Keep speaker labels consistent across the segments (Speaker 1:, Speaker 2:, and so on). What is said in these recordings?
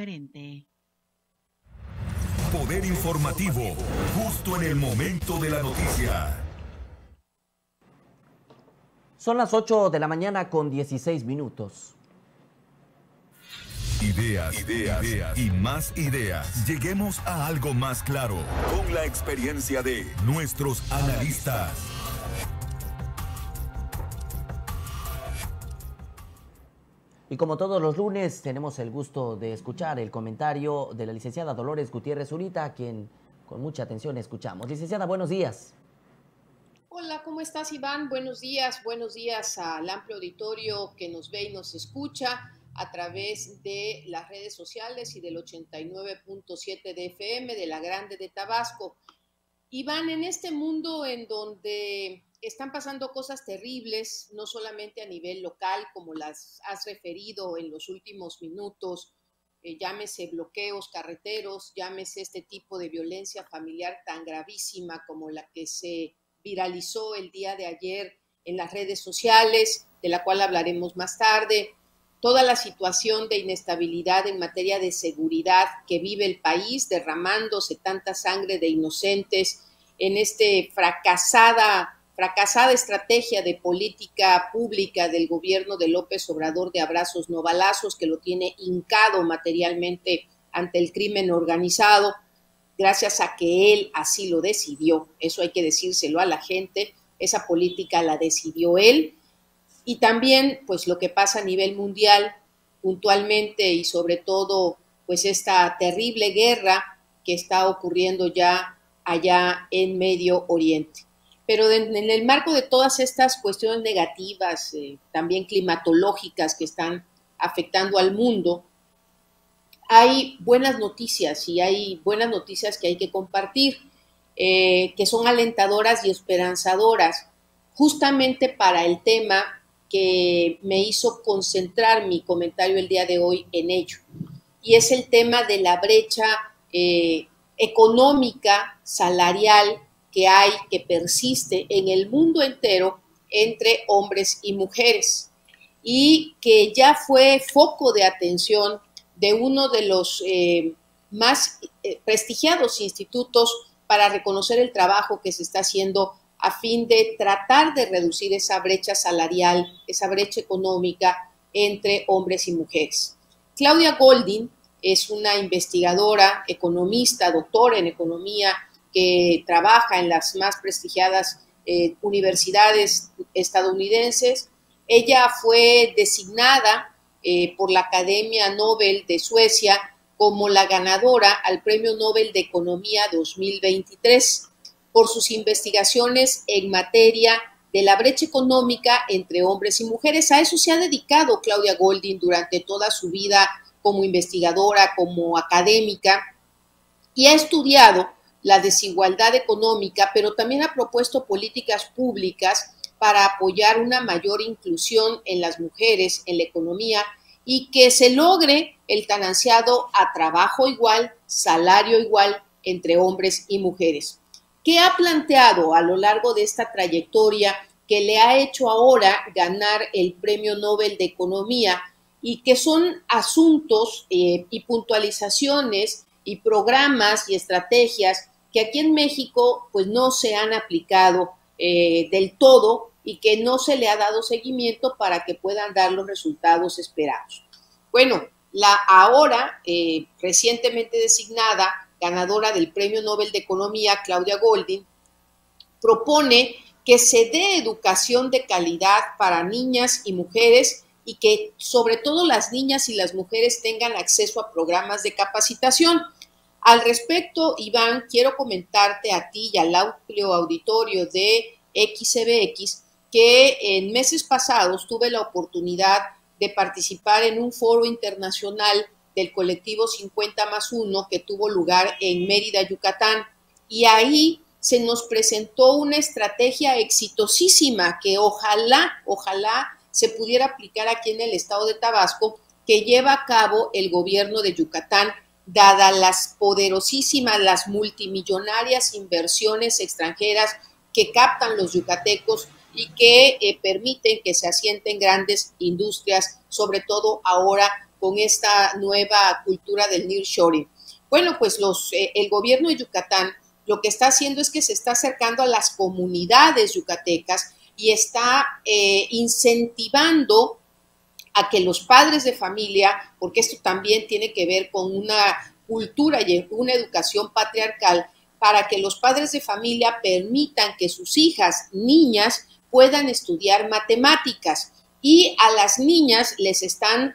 Speaker 1: diferente.
Speaker 2: Poder informativo, justo en el momento de la noticia.
Speaker 3: Son las 8 de la mañana con 16 minutos.
Speaker 2: Ideas y más ideas. Lleguemos a algo más claro con la experiencia de nuestros analistas.
Speaker 3: Y como todos los lunes, tenemos el gusto de escuchar el comentario de la licenciada Dolores Gutiérrez Zurita, a quien con mucha atención escuchamos. Licenciada, buenos días.
Speaker 4: Hola, ¿cómo estás, Iván? Buenos días al amplio auditorio que nos ve y nos escucha a través de las redes sociales y del 89.7 de FM de la Grande de Tabasco. Iván, en este mundo en donde están pasando cosas terribles, no solamente a nivel local, como las has referido en los últimos minutos, llámese bloqueos carreteros, llámese este tipo de violencia familiar tan gravísima como la que se viralizó el día de ayer en las redes sociales, de la cual hablaremos más tarde, toda la situación de inestabilidad en materia de seguridad que vive el país, derramándose tanta sangre de inocentes en este fracasada estrategia de política pública del gobierno de López Obrador de abrazos no balazos, que lo tiene hincado materialmente ante el crimen organizado, gracias a que él así lo decidió. Eso hay que decírselo a la gente, esa política la decidió él. Y también, pues, lo que pasa a nivel mundial, puntualmente y sobre todo, pues, esta terrible guerra que está ocurriendo ya allá en Medio Oriente. Pero en el marco de todas estas cuestiones negativas, también climatológicas que están afectando al mundo, hay buenas noticias y hay buenas noticias que hay que compartir, que son alentadoras y esperanzadoras, justamente para el tema que me hizo concentrar mi comentario el día de hoy en ello. Y es el tema de la brecha económica, salarial, que persiste en el mundo entero entre hombres y mujeres, y que ya fue foco de atención de uno de los más prestigiados institutos para reconocer el trabajo que se está haciendo a fin de tratar de reducir esa brecha salarial, esa brecha económica entre hombres y mujeres. Claudia Goldin es una investigadora, economista, doctora en economía, que trabaja en las más prestigiadas universidades estadounidenses. Ella fue designada por la Academia Nobel de Suecia como la ganadora al Premio Nobel de Economía 2023 por sus investigaciones en materia de la brecha económica entre hombres y mujeres. A eso se ha dedicado Claudia Goldin durante toda su vida como investigadora, como académica, y ha estudiado la desigualdad económica, pero también ha propuesto políticas públicas para apoyar una mayor inclusión en las mujeres en la economía y que se logre el tan ansiado a trabajo igual, salario igual entre hombres y mujeres. ¿Qué ha planteado a lo largo de esta trayectoria que le ha hecho ahora ganar el Premio Nobel de Economía y que son asuntos y puntualizaciones y programas y estrategias que aquí en México pues no se han aplicado del todo y que no se le ha dado seguimiento para que puedan dar los resultados esperados? Bueno, la ahora recientemente designada ganadora del Premio Nobel de Economía, Claudia Goldin, propone que se dé educación de calidad para niñas y mujeres y que sobre todo las niñas y las mujeres tengan acceso a programas de capacitación. Al respecto, Iván, quiero comentarte a ti y al amplio auditorio de XCBX que en meses pasados tuve la oportunidad de participar en un foro internacional del colectivo 50+1 que tuvo lugar en Mérida, Yucatán, y ahí se nos presentó una estrategia exitosísima que ojalá se pudiera aplicar aquí en el estado de Tabasco, que lleva a cabo el gobierno de Yucatán, dadas las poderosísimas, las multimillonarias inversiones extranjeras que captan los yucatecos y que permiten que se asienten grandes industrias, sobre todo ahora con esta nueva cultura del nearshoring? Bueno, pues el gobierno de Yucatán lo que está haciendo es que se está acercando a las comunidades yucatecas y está incentivando a que los padres de familia, porque esto también tiene que ver con una cultura y una educación patriarcal, para que los padres de familia permitan que sus hijas, niñas, puedan estudiar matemáticas, y a las niñas les están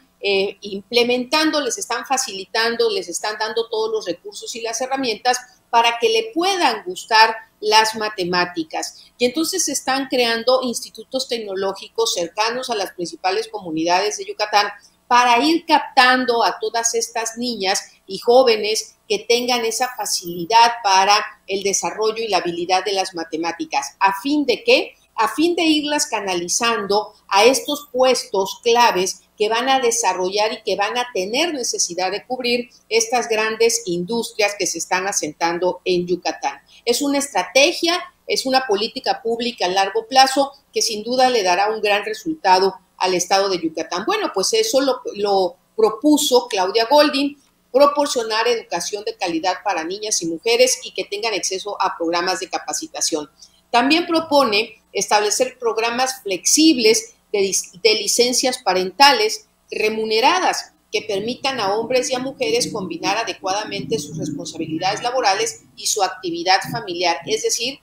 Speaker 4: implementando, les están facilitando, les están dando todos los recursos y las herramientas para que le puedan gustar las matemáticas. Y entonces se están creando institutos tecnológicos cercanos a las principales comunidades de Yucatán para ir captando a todas estas niñas y jóvenes que tengan esa facilidad para el desarrollo y la habilidad de las matemáticas. ¿A fin de qué? A fin de irlas canalizando a estos puestos claves que van a desarrollar y que van a tener necesidad de cubrir estas grandes industrias que se están asentando en Yucatán. Es una estrategia, es una política pública a largo plazo que sin duda le dará un gran resultado al estado de Yucatán. Bueno, pues eso lo propuso Claudia Goldin, proporcionar educación de calidad para niñas y mujeres y que tengan acceso a programas de capacitación. También propone establecer programas flexibles de licencias parentales remuneradas que permitan a hombres y a mujeres combinar adecuadamente sus responsabilidades laborales y su actividad familiar. Es decir,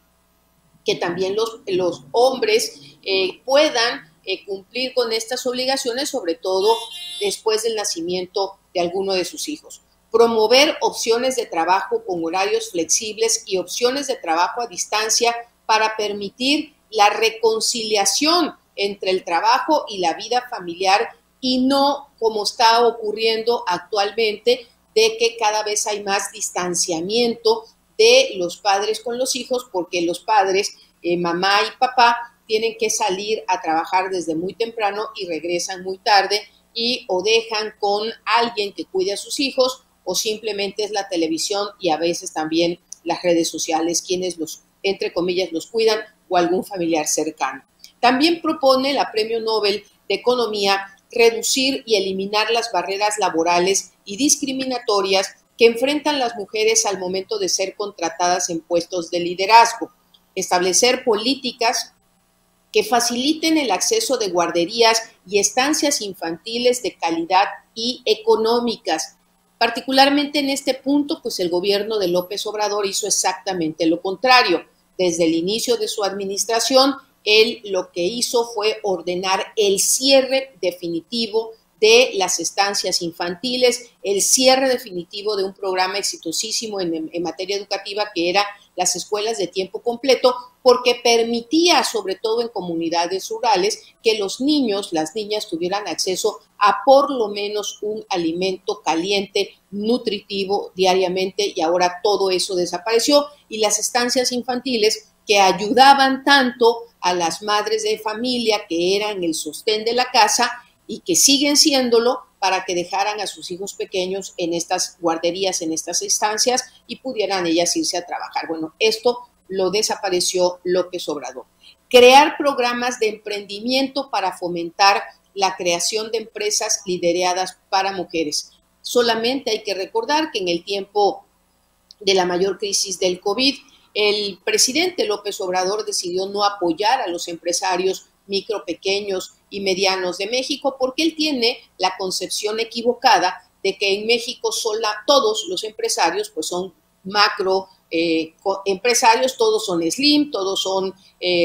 Speaker 4: que también los hombres puedan cumplir con estas obligaciones, sobre todo después del nacimiento de alguno de sus hijos. Promover opciones de trabajo con horarios flexibles y opciones de trabajo a distancia para permitir la reconciliación entre el trabajo y la vida familiar, y no como está ocurriendo actualmente, de que cada vez hay más distanciamiento de los padres con los hijos, porque los padres, mamá y papá, tienen que salir a trabajar desde muy temprano y regresan muy tarde, y o dejan con alguien que cuide a sus hijos, o simplemente es la televisión y a veces también las redes sociales quienes los, entre comillas, los cuidan, o algún familiar cercano. También propone la Premio Nobel de Economía reducir y eliminar las barreras laborales y discriminatorias que enfrentan las mujeres al momento de ser contratadas en puestos de liderazgo. Establecer políticas que faciliten el acceso de guarderías y estancias infantiles de calidad y económicas. Particularmente en este punto, pues el gobierno de López Obrador hizo exactamente lo contrario. Desde el inicio de su administración, él lo que hizo fue ordenar el cierre definitivo de las estancias infantiles, el cierre definitivo de un programa exitosísimo en materia educativa que era las escuelas de tiempo completo, porque permitía, sobre todo en comunidades rurales, que los niños, las niñas tuvieran acceso a por lo menos un alimento caliente, nutritivo diariamente, y ahora todo eso desapareció, y las estancias infantiles que ayudaban tanto a las madres de familia, que eran el sostén de la casa y que siguen siéndolo, para que dejaran a sus hijos pequeños en estas guarderías, en estas estancias, y pudieran ellas irse a trabajar. Bueno, esto lo desapareció López Obrador. Crear programas de emprendimiento para fomentar la creación de empresas lideradas para mujeres. Solamente hay que recordar que en el tiempo de la mayor crisis del COVID, el presidente López Obrador decidió no apoyar a los empresarios micro, pequeños y medianos de México, porque él tiene la concepción equivocada de que en México todos los empresarios pues son macro empresarios, todos son Slim, todos son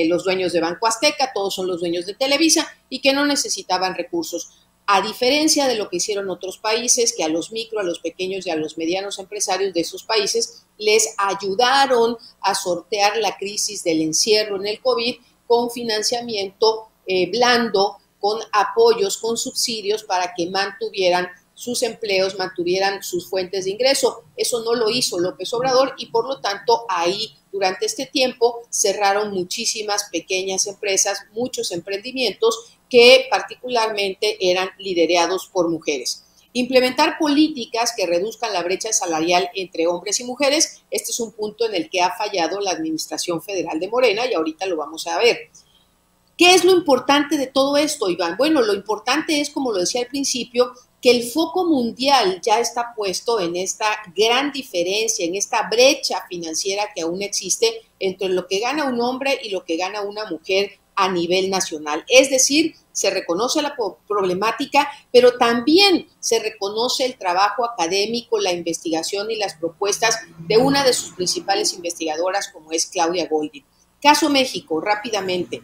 Speaker 4: los dueños de Banco Azteca, todos son los dueños de Televisa, y que no necesitaban recursos. A diferencia de lo que hicieron otros países, que a los micro, a los pequeños y a los medianos empresarios de esos países les ayudaron a sortear la crisis del encierro en el COVID con financiamiento blando, con apoyos, con subsidios para que mantuvieran sus empleos, mantuvieran sus fuentes de ingreso. Eso no lo hizo López Obrador, y por lo tanto ahí durante este tiempo cerraron muchísimas pequeñas empresas, muchos emprendimientos que particularmente eran liderados por mujeres. Implementar políticas que reduzcan la brecha salarial entre hombres y mujeres. Este es un punto en el que ha fallado la administración federal de Morena, y ahorita lo vamos a ver. ¿Qué es lo importante de todo esto, Iván? Bueno, lo importante es, como lo decía al principio, que el foco mundial ya está puesto en esta gran diferencia, en esta brecha financiera que aún existe entre lo que gana un hombre y lo que gana una mujer a nivel nacional. Es decir, se reconoce la problemática, pero también se reconoce el trabajo académico, la investigación y las propuestas de una de sus principales investigadoras, como es Claudia Goldin. Caso México, rápidamente.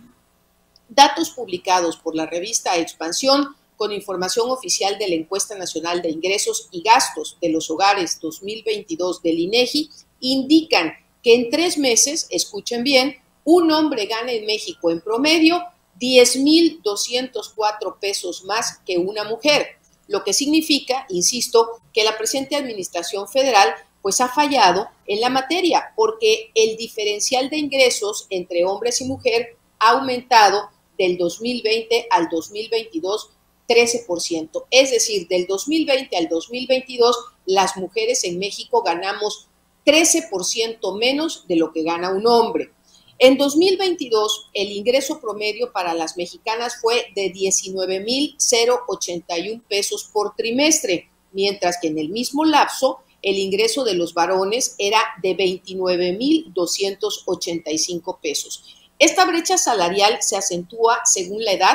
Speaker 4: Datos publicados por la revista Expansión con información oficial de la Encuesta Nacional de Ingresos y Gastos de los Hogares 2022 del INEGI indican que en 3 meses, escuchen bien, un hombre gana en México en promedio 10,204 pesos más que una mujer, lo que significa, insisto, que la presente administración federal pues ha fallado en la materia, porque el diferencial de ingresos entre hombres y mujer ha aumentado del 2020 al 2022 13%. Es decir, del 2020 al 2022, las mujeres en México ganamos 13% menos de lo que gana un hombre. En 2022, el ingreso promedio para las mexicanas fue de 19,081 pesos por trimestre, mientras que en el mismo lapso, el ingreso de los varones era de 29,285 pesos. Esta brecha salarial se acentúa según la edad,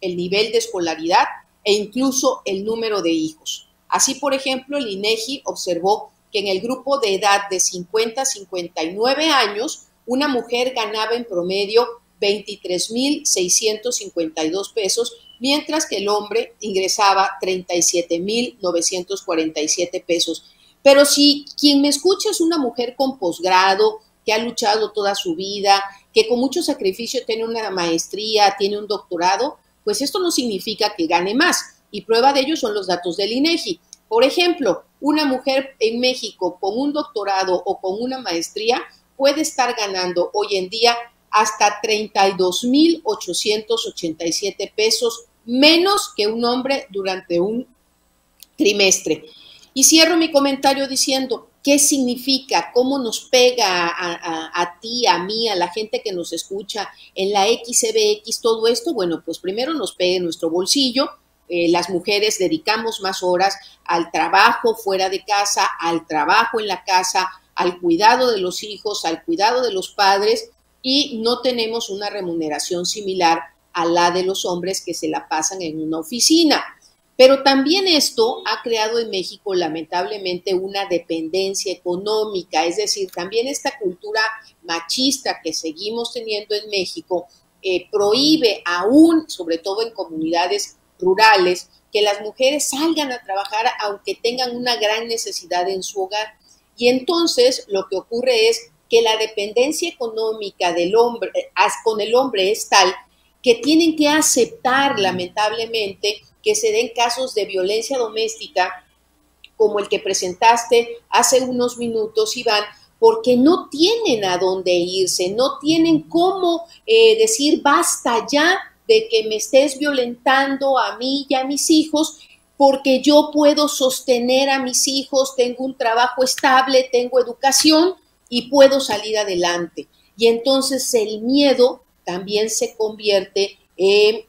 Speaker 4: el nivel de escolaridad e incluso el número de hijos. Así, por ejemplo, el INEGI observó que en el grupo de edad de 50 a 59 años, una mujer ganaba en promedio 23,652 pesos, mientras que el hombre ingresaba 37,947 pesos. Pero si quien me escucha es una mujer con posgrado, que ha luchado toda su vida, que con mucho sacrificio tiene una maestría, tiene un doctorado, pues esto no significa que gane más. Y prueba de ello son los datos del INEGI. Por ejemplo, una mujer en México con un doctorado o con una maestría puede estar ganando hoy en día hasta 32,887 pesos menos que un hombre durante un trimestre. Y cierro mi comentario diciendo, ¿qué significa? ¿Cómo nos pega a ti, a mí, a la gente que nos escucha en la XBX todo esto? Bueno, pues primero nos pega en nuestro bolsillo. Las mujeres dedicamos más horas al trabajo fuera de casa, al trabajo en la casa, al cuidado de los hijos, al cuidado de los padres, y no tenemos una remuneración similar a la de los hombres que se la pasan en una oficina. Pero también esto ha creado en México, lamentablemente, una dependencia económica, es decir, también esta cultura machista que seguimos teniendo en México prohíbe aún, sobre todo en comunidades rurales, que las mujeres salgan a trabajar aunque tengan una gran necesidad en su hogar. Y entonces lo que ocurre es que la dependencia económica del hombre con el hombre es tal que tienen que aceptar, lamentablemente, que se den casos de violencia doméstica como el que presentaste hace unos minutos, Iván, porque no tienen a dónde irse, no tienen cómo decir basta ya de que me estés violentando a mí y a mis hijos, porque yo puedo sostener a mis hijos, tengo un trabajo estable, tengo educación y puedo salir adelante. Y entonces el miedo también se convierte en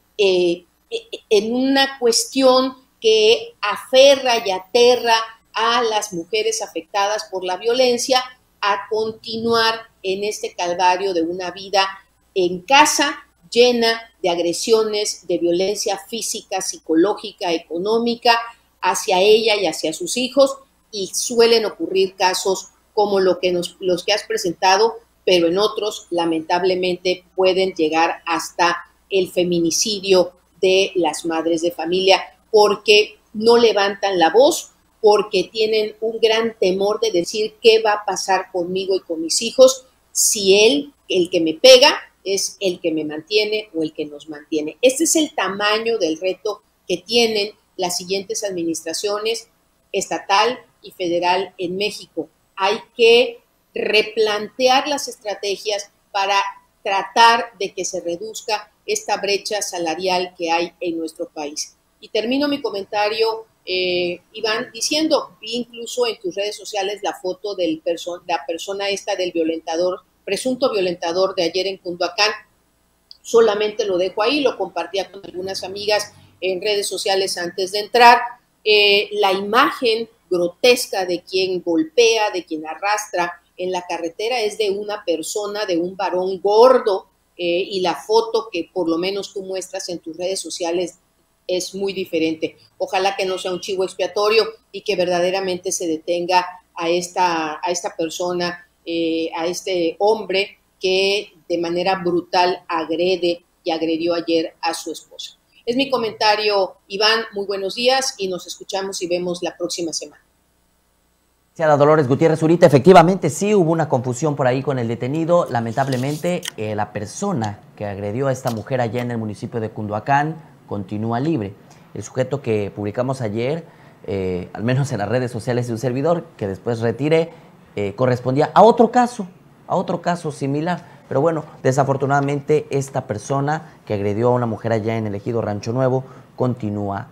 Speaker 4: una cuestión que aferra y aterra a las mujeres afectadas por la violencia a continuar en este calvario de una vida en casa llena de agresiones, de violencia física, psicológica, económica hacia ella y hacia sus hijos, y suelen ocurrir casos como los que has presentado, pero en otros lamentablemente pueden llegar hasta el feminicidio de las madres de familia, porque no levantan la voz, porque tienen un gran temor de decir qué va a pasar conmigo y con mis hijos si él, el que me pega, es el que me mantiene o el que nos mantiene. Este es el tamaño del reto que tienen las siguientes administraciones estatal y federal en México. Hay que replantear las estrategias para tratar de que se reduzca esta brecha salarial que hay en nuestro país. Y termino mi comentario, Iván, diciendo, vi incluso en tus redes sociales la foto de la persona esta del violentador, presunto violentador de ayer en Cunduacán. Solamente lo dejo ahí, lo compartía con algunas amigas en redes sociales antes de entrar. La imagen grotesca de quien golpea, de quien arrastra en la carretera es de una persona, de un varón gordo, y la foto que por lo menos tú muestras en tus redes sociales es muy diferente. Ojalá que no sea un chivo expiatorio y que verdaderamente se detenga a esta persona, a este hombre que de manera brutal agrede y agredió ayer a su esposa. Es mi comentario, Iván. Muy buenos días y nos escuchamos y vemos la próxima semana.
Speaker 3: Dolores Gutiérrez Zurita, efectivamente sí hubo una confusión por ahí con el detenido. Lamentablemente la persona que agredió a esta mujer allá en el municipio de Cunduacán continúa libre. El sujeto que publicamos ayer, al menos en las redes sociales de un servidor, que después retiré, correspondía a otro caso similar. Pero bueno, desafortunadamente esta persona que agredió a una mujer allá en el ejido Rancho Nuevo continúa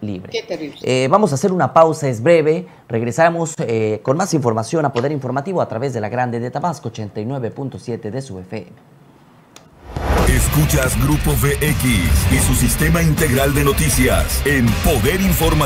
Speaker 3: libre.
Speaker 4: Qué terrible.
Speaker 3: Vamos a hacer una pausa, es breve. Regresamos con más información a Poder Informativo a través de la Grande de Tabasco, 89.7 de su FM.
Speaker 2: Escuchas Grupo VX y su sistema integral de noticias en Poder Informativo.